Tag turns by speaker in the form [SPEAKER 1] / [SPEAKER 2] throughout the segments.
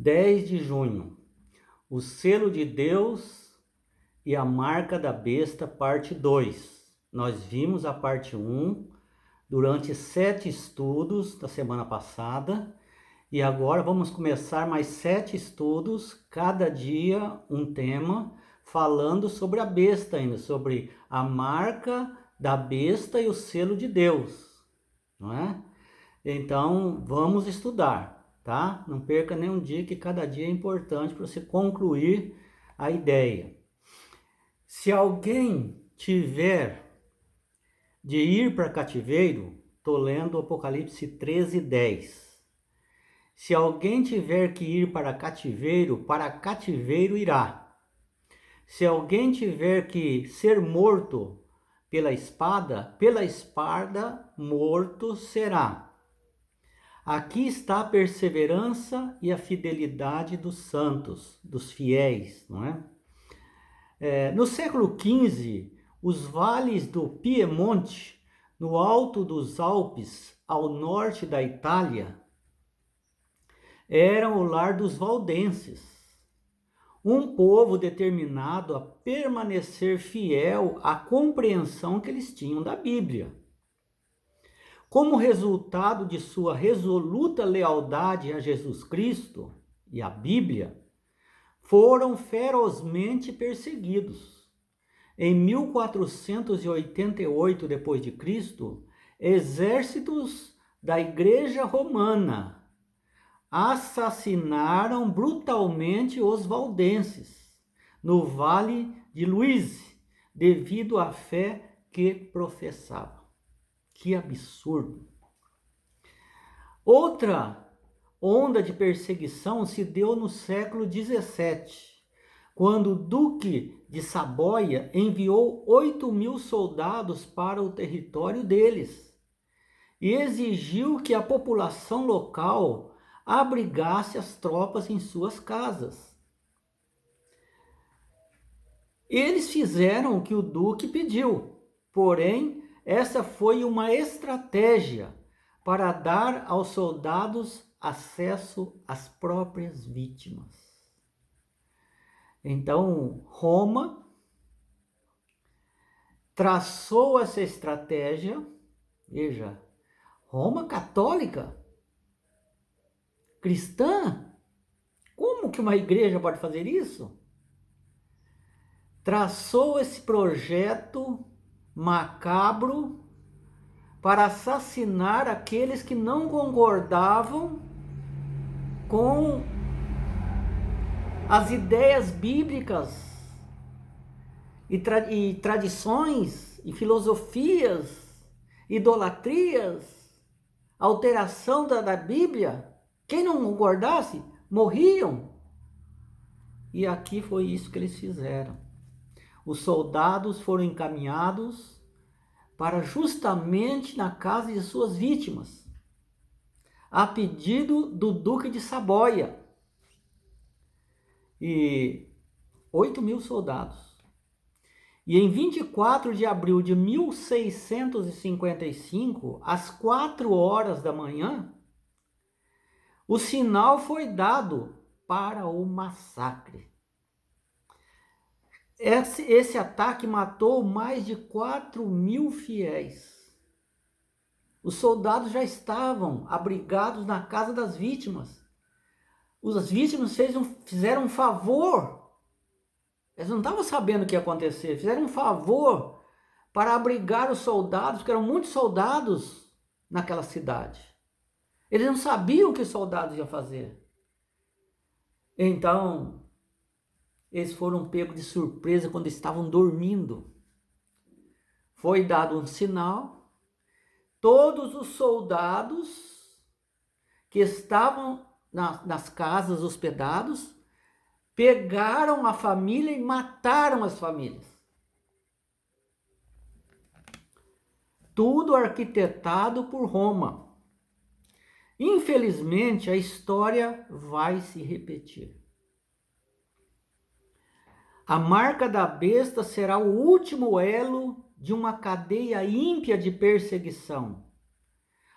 [SPEAKER 1] 10 de junho, o selo de Deus e a marca da besta, parte 2. Nós vimos a parte 1 durante 7 estudos da semana passada e agora vamos começar mais 7 estudos, cada dia um tema, falando sobre a besta ainda, sobre a marca da besta e o selo de Deus, não é? Então, vamos estudar, tá? Não perca nenhum dia, que cada dia é importante para você concluir a ideia. Se alguém tiver de ir para cativeiro, estou lendo Apocalipse 13:10. Se alguém tiver que ir para cativeiro irá. Se alguém tiver que ser morto pela espada morto será. Aqui está a perseverança e a fidelidade dos santos, dos fiéis, não é? No século XV, os vales do Piemonte, no alto dos Alpes, ao norte da Itália, eram o lar dos valdenses, um povo determinado a permanecer fiel à compreensão que eles tinham da Bíblia. Como resultado de sua resoluta lealdade a Jesus Cristo e à Bíblia, foram ferozmente perseguidos. Em 1488 d.C., exércitos da Igreja Romana assassinaram brutalmente os valdenses no Vale de Luize, devido à fé que professavam. Que absurdo! Outra onda de perseguição se deu no século XVII, quando o Duque de Saboia enviou 8.000 soldados para o território deles e exigiu que a população local abrigasse as tropas em suas casas. Eles fizeram o que o Duque pediu, porém, essa foi uma estratégia para dar aos soldados acesso às próprias vítimas. Então, Roma traçou essa estratégia, veja, Roma católica, cristã, como que uma igreja pode fazer isso? Traçou esse projeto macabro para assassinar aqueles que não concordavam com as ideias bíblicas e tradições e filosofias, idolatrias, alteração da Bíblia. Quem não concordasse, morriam. E aqui foi isso que eles fizeram. Os soldados foram encaminhados para justamente na casa de suas vítimas, a pedido do Duque de Saboia. E 8.000 soldados. E em 24 de abril de 1655, às 4 horas da manhã, o sinal foi dado para o massacre. Esse ataque matou mais de 4.000 fiéis. Os soldados já estavam abrigados na casa das vítimas. As vítimas fizeram um favor. Eles não estavam sabendo o que ia acontecer. Fizeram um favor para abrigar os soldados, porque eram muitos soldados naquela cidade. Eles não sabiam o que os soldados iam fazer. Então, eles foram pegos de surpresa quando estavam dormindo. Foi dado um sinal. Todos os soldados que estavam nas casas hospedados pegaram a família e mataram as famílias. Tudo arquitetado por Roma. Infelizmente, a história vai se repetir. A marca da besta será o último elo de uma cadeia ímpia de perseguição.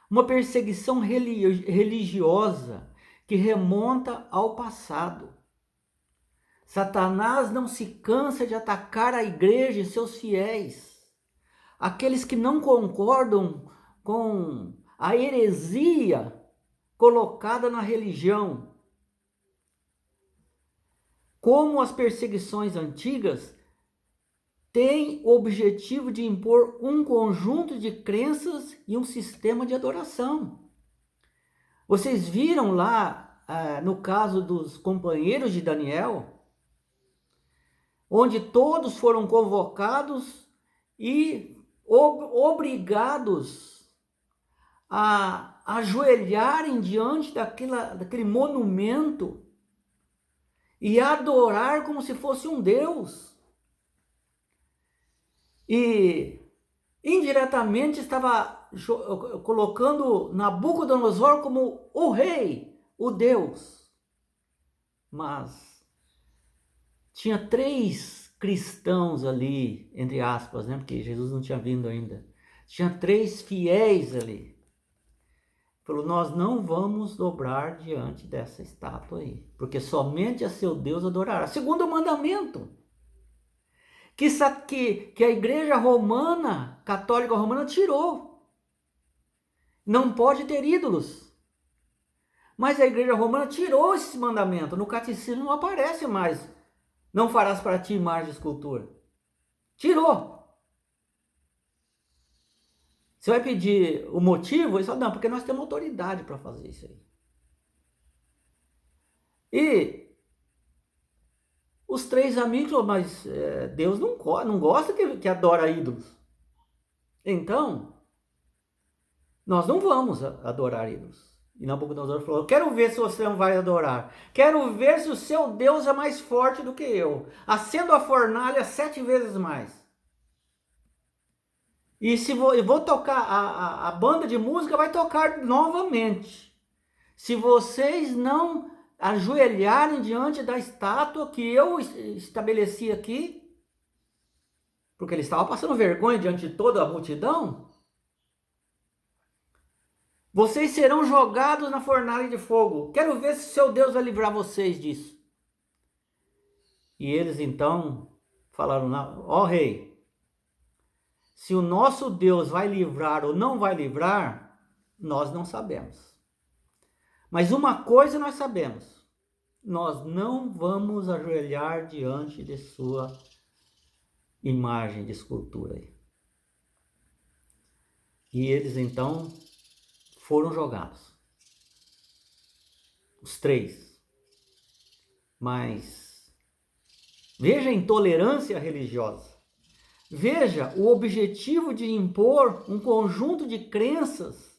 [SPEAKER 1] Uma perseguição religiosa que remonta ao passado. Satanás não se cansa de atacar a igreja e seus fiéis, aqueles que não concordam com a heresia colocada na religião. Como as perseguições antigas têm o objetivo de impor um conjunto de crenças e um sistema de adoração. Vocês viram lá, no caso dos companheiros de Daniel, onde todos foram convocados e obrigados a ajoelharem diante daquele monumento e adorar como se fosse um Deus. E indiretamente estava colocando Nabucodonosor como o rei, o Deus. Mas tinha 3 cristãos ali, entre aspas, né? Porque Jesus não tinha vindo ainda. Tinha 3 fiéis ali. Falou, nós não vamos dobrar diante dessa estátua aí, porque somente a seu Deus adorará. Segundo o mandamento, que a igreja romana, católica romana, tirou. Não pode ter ídolos. Mas a igreja romana tirou esse mandamento. No catecismo não aparece mais. Não farás para ti imagem de escultura. Tirou. Você vai pedir o motivo? Ele fala, não, porque nós temos autoridade para fazer isso aí. E os 3 amigos falaram, mas Deus não gosta que adora ídolos. Então, nós não vamos adorar ídolos. E Nabucodonosor falou, quero ver se você não vai adorar. Quero ver se o seu Deus é mais forte do que eu. Acendo a fornalha 7 vezes mais. E se eu vou tocar, a banda de música vai tocar novamente. Se vocês não ajoelharem diante da estátua que eu estabeleci aqui, porque ele estava passando vergonha diante de toda a multidão, vocês serão jogados na fornalha de fogo. Quero ver se seu Deus vai livrar vocês disso. E eles então falaram, ó rei, se o nosso Deus vai livrar ou não vai livrar, nós não sabemos. Mas uma coisa nós sabemos, nós não vamos ajoelhar diante de sua imagem de escultura. E eles então foram jogados. Os 3. Mas veja a intolerância religiosa. Veja o objetivo de impor um conjunto de crenças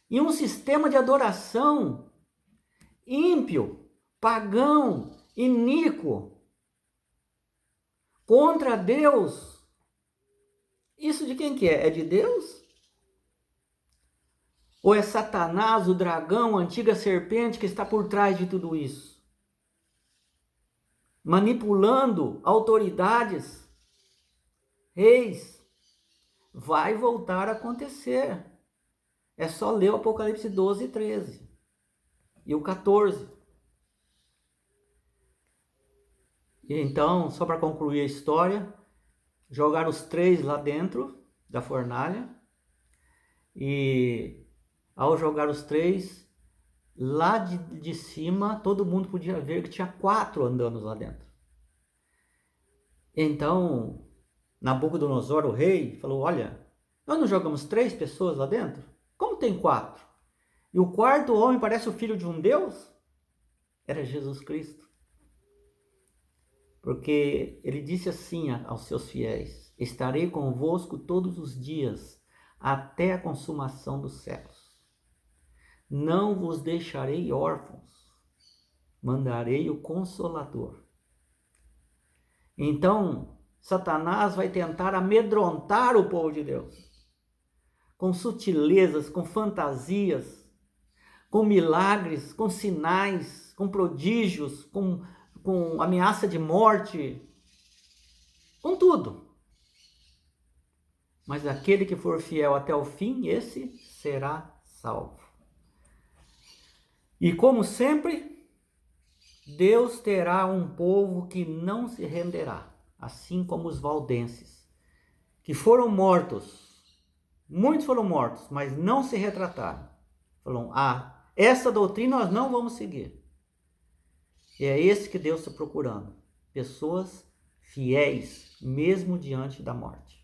[SPEAKER 1] e um sistema de adoração ímpio, pagão, iníquo, contra Deus. Isso de quem que é? É de Deus? Ou é Satanás, o dragão, a antiga serpente que está por trás de tudo isso? Manipulando autoridades, reis, vai voltar a acontecer. É só ler o Apocalipse 12 e 13. E o 14. E então, só para concluir a história, jogaram os 3 lá dentro da fornalha. E ao jogar os 3, lá de cima, todo mundo podia ver que tinha 4 andando lá dentro. Então, Nabucodonosor, o rei, falou, olha, nós não jogamos 3 pessoas lá dentro? Como tem 4? E o 4º homem parece o filho de um Deus? Era Jesus Cristo. Porque ele disse assim aos seus fiéis, estarei convosco todos os dias, até a consumação dos séculos. Não vos deixarei órfãos, mandarei o Consolador. Então, Satanás vai tentar amedrontar o povo de Deus, com sutilezas, com fantasias, com milagres, com sinais, com prodígios, com ameaça de morte, com tudo. Mas aquele que for fiel até o fim, esse será salvo. E como sempre, Deus terá um povo que não se renderá, assim como os valdenses, que foram mortos. Muitos foram mortos, mas não se retrataram. Falaram, essa doutrina nós não vamos seguir. E é esse que Deus está procurando. Pessoas fiéis, mesmo diante da morte.